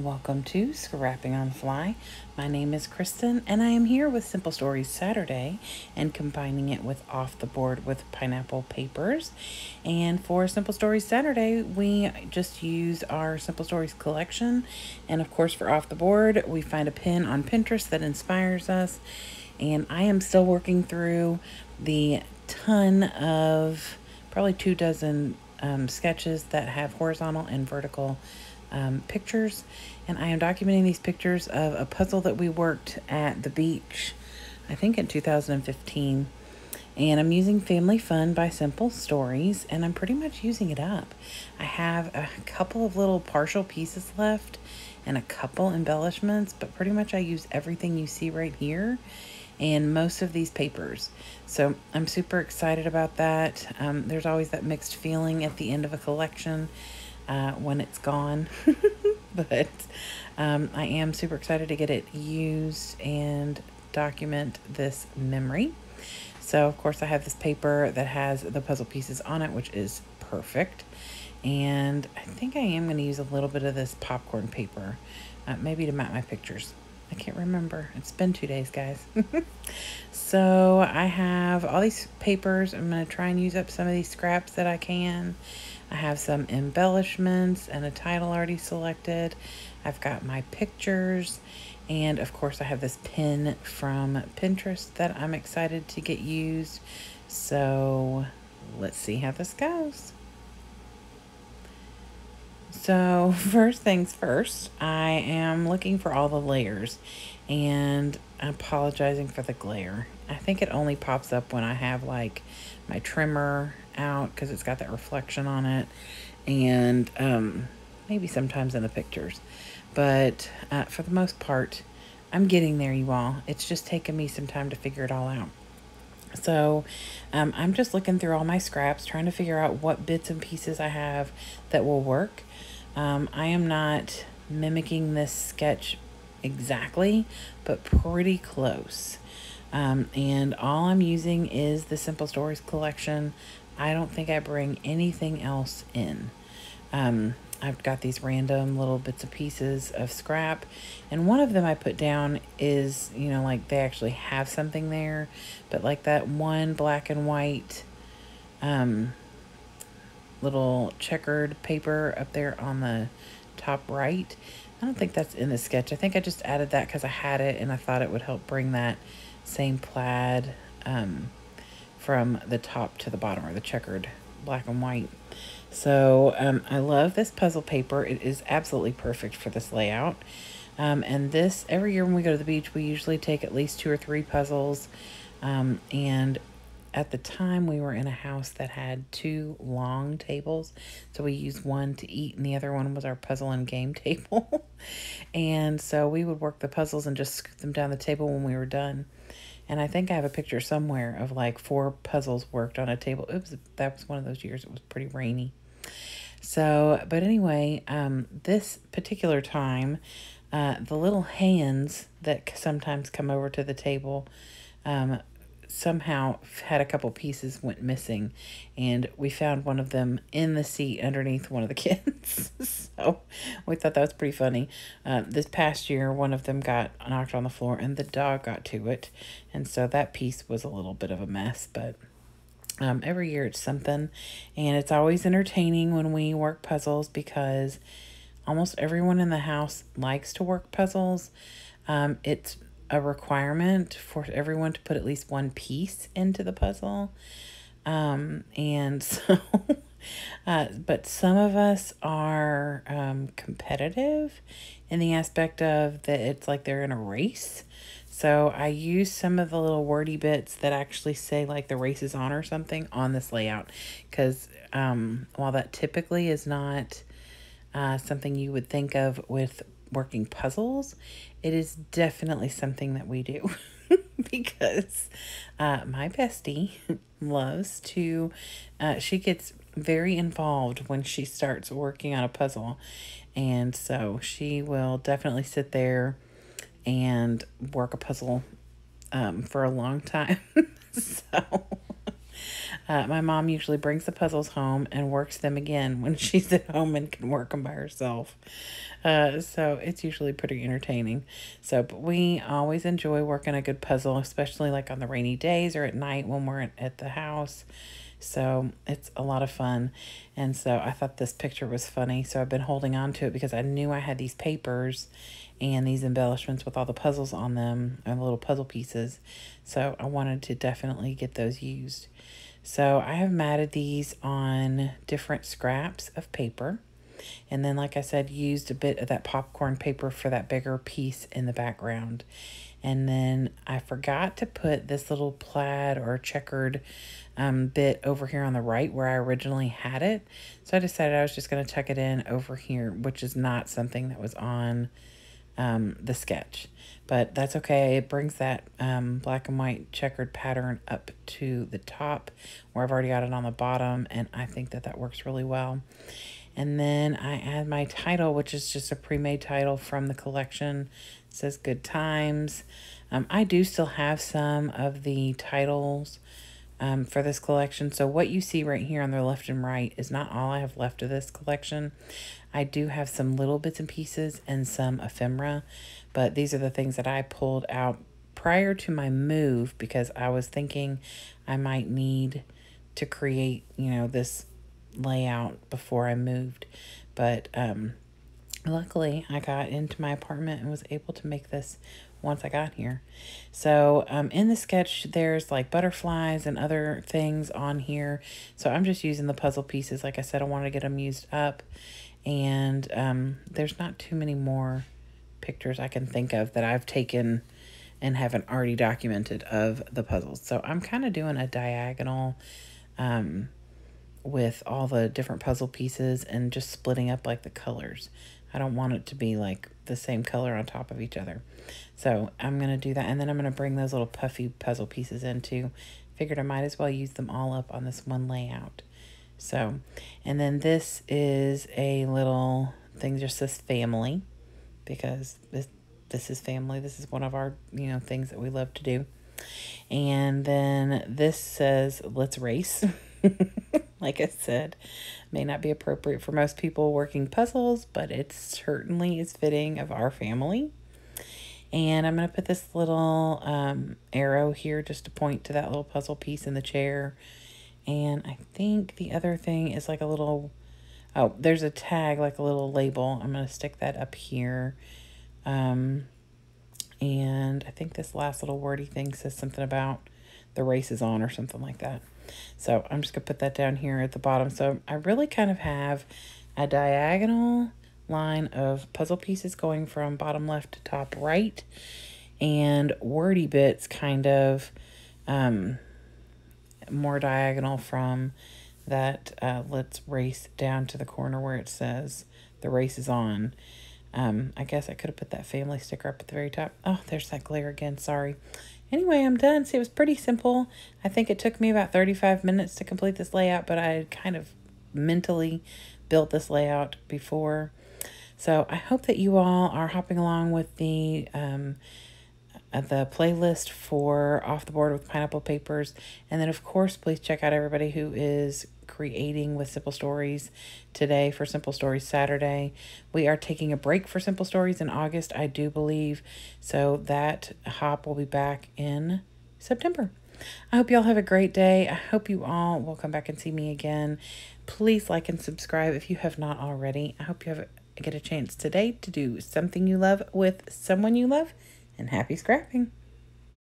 and welcome to Scrapping on the Fly. My name is Kristen, and I am here with Simple Stories Saturday and combining it with Off the Board with Pineapple Papers. And for Simple Stories Saturday, we just use our Simple Stories collection. And of course, for Off the Board, we find a pin on Pinterest that inspires us. And I am still working through the ton of probably 24 sketches that have horizontal and vertical pictures, and I am documenting these pictures of a puzzle that we worked at the beach, I think in 2015. And I'm using Family Fun by Simple Stories, and I'm pretty much using it up. I have a couple of little partial pieces left and a couple embellishments, but pretty much I use everything you see right here and most of these papers. So I'm super excited about that. There's always that mixed feeling at the end of a collection when it's gone. But I am super excited to get it used and document this memory. So of course I have this paper that has the puzzle pieces on it, which is perfect. And I think I am going to use a little bit of this popcorn paper, maybe to map my pictures. I can't remember. It's been 2 days, guys. So I have all these papers. I'm going to try and use up some of these scraps that I can. I have some embellishments and a title already selected. I've got my pictures. And of course I have this pin from Pinterest that I'm excited to get used. So let's see how this goes. So first things first, I am looking for all the layers and apologizing for the glare. I think it only pops up when I have like my trimmer out because it's got that reflection on it, and maybe sometimes in the pictures. But for the most part, I'm getting there, you all. It's just taken me some time to figure it all out. So I'm just looking through all my scraps, trying to figure out what bits and pieces I have that will work. I am not mimicking this sketch exactly, but pretty close. And all I'm using is the Simple Stories collection. I don't think I bring anything else in. I've got these random little bits and pieces of scrap, and one of them I put down is, you know, like they actually have something there, but like that one black and white little checkered paper up there on the top right, I don't think that's in the sketch. I think I just added that because I had it and I thought it would help bring that same plaid from the top to the bottom, or the checkered black and white. So I love this puzzle paper. It is absolutely perfect for this layout. And this, every year when we go to the beach, we usually take at least 2 or 3 puzzles. And at the time, we were in a house that had 2 long tables. So we used one to eat, and the other one was our puzzle and game table. And so we would work the puzzles and just scoot them down the table when we were done. And I think I have a picture somewhere of like 4 puzzles worked on a table. Oops, that was one of those years. It was pretty rainy. So, but anyway, this particular time, the little hands that sometimes come over to the table, somehow had a couple pieces went missing, and we found one of them in the seat underneath one of the kids. So we thought that was pretty funny. This past year, one of them got knocked on the floor and the dog got to it, and so that piece was a little bit of a mess. But every year it's something, and it's always entertaining when we work puzzles because almost everyone in the house likes to work puzzles. It's a requirement for everyone to put at least one piece into the puzzle. And so, but some of us are competitive in the aspect of that it's like they're in a race. So I use some of the little wordy bits that actually say like the race is on or something on this layout. Because while that typically is not something you would think of with working puzzles, it is definitely something that we do. Because my bestie loves to, she gets very involved when she starts working on a puzzle. And so she will definitely sit there and work a puzzle for a long time. So My mom usually brings the puzzles home and works them again when she's at home and can work them by herself. So it's usually pretty entertaining. So, but we always enjoy working a good puzzle, especially like on the rainy days or at night when we're at the house. So it's a lot of fun. And so I thought this picture was funny. So I've been holding on to it because I knew I had these papers and these embellishments with all the puzzles on them and the little puzzle pieces. So I wanted to definitely get those used. So I have matted these on different scraps of paper. And then, like I said, used a bit of that popcorn paper for that bigger piece in the background. And then I forgot to put this little plaid or checkered bit over here on the right where I originally had it. So I decided I was just going to tuck it in over here, which is not something that was on the sketch. But that's okay. It brings that black and white checkered pattern up to the top where I've already got it on the bottom. And I think that that works really well. And then I add my title, which is just a pre-made title from the collection. It says Good Times. I do still have some of the titles for this collection. So what you see right here on the left and right is not all I have left of this collection. I do have some little bits and pieces and some ephemera, but these are the things that I pulled out prior to my move because I was thinking I might need to create, you know, this layout before I moved. But luckily I got into my apartment and was able to make this once I got here. So in the sketch there's like butterflies and other things on here, so I'm just using the puzzle pieces. Like I said, I want to get them used up, and there's not too many more pictures I can think of that I've taken and haven't already documented of the puzzles. So I'm kind of doing a diagonal with all the different puzzle pieces and just splitting up like the colors. I don't want it to be like the same color on top of each other. So I'm going to do that. And then I'm going to bring those little puffy puzzle pieces in too. Figured I might as well use them all up on this one layout. So, and then this is a little thing, just says family, because this is family. This is one of our, you know, things that we love to do. And then this says, let's race. Like I said, may not be appropriate for most people working puzzles, but it certainly is fitting of our family. And I'm going to put this little arrow here just to point to that little puzzle piece in the chair. And I think the other thing is like a little, oh, there's a tag, like a little label. I'm going to stick that up here. And I think this last little wordy thing says something about the race is on or something like that. So I'm just going to put that down here at the bottom. So I really kind of have a diagonal line of puzzle pieces going from bottom left to top right, and wordy bits kind of more diagonal from that let's race down to the corner where it says the race is on. I guess I could have put that family sticker up at the very top. Oh, there's that glare again. Sorry. Anyway, I'm done. See, it was pretty simple. I think it took me about 35 minutes to complete this layout, but I kind of mentally built this layout before. So I hope that you all are hopping along with the playlist for Off the Board with Pineapple Papers. And then, of course, please check out everybody who is creating with Simple Stories today for Simple Stories Saturday. We are taking a break for Simple Stories in August, I do believe. So that hop will be back in September. I hope you all have a great day. I hope you all will come back and see me again. Please like and subscribe if you have not already. I hope you get a chance today to do something you love with someone you love. And happy scrapping.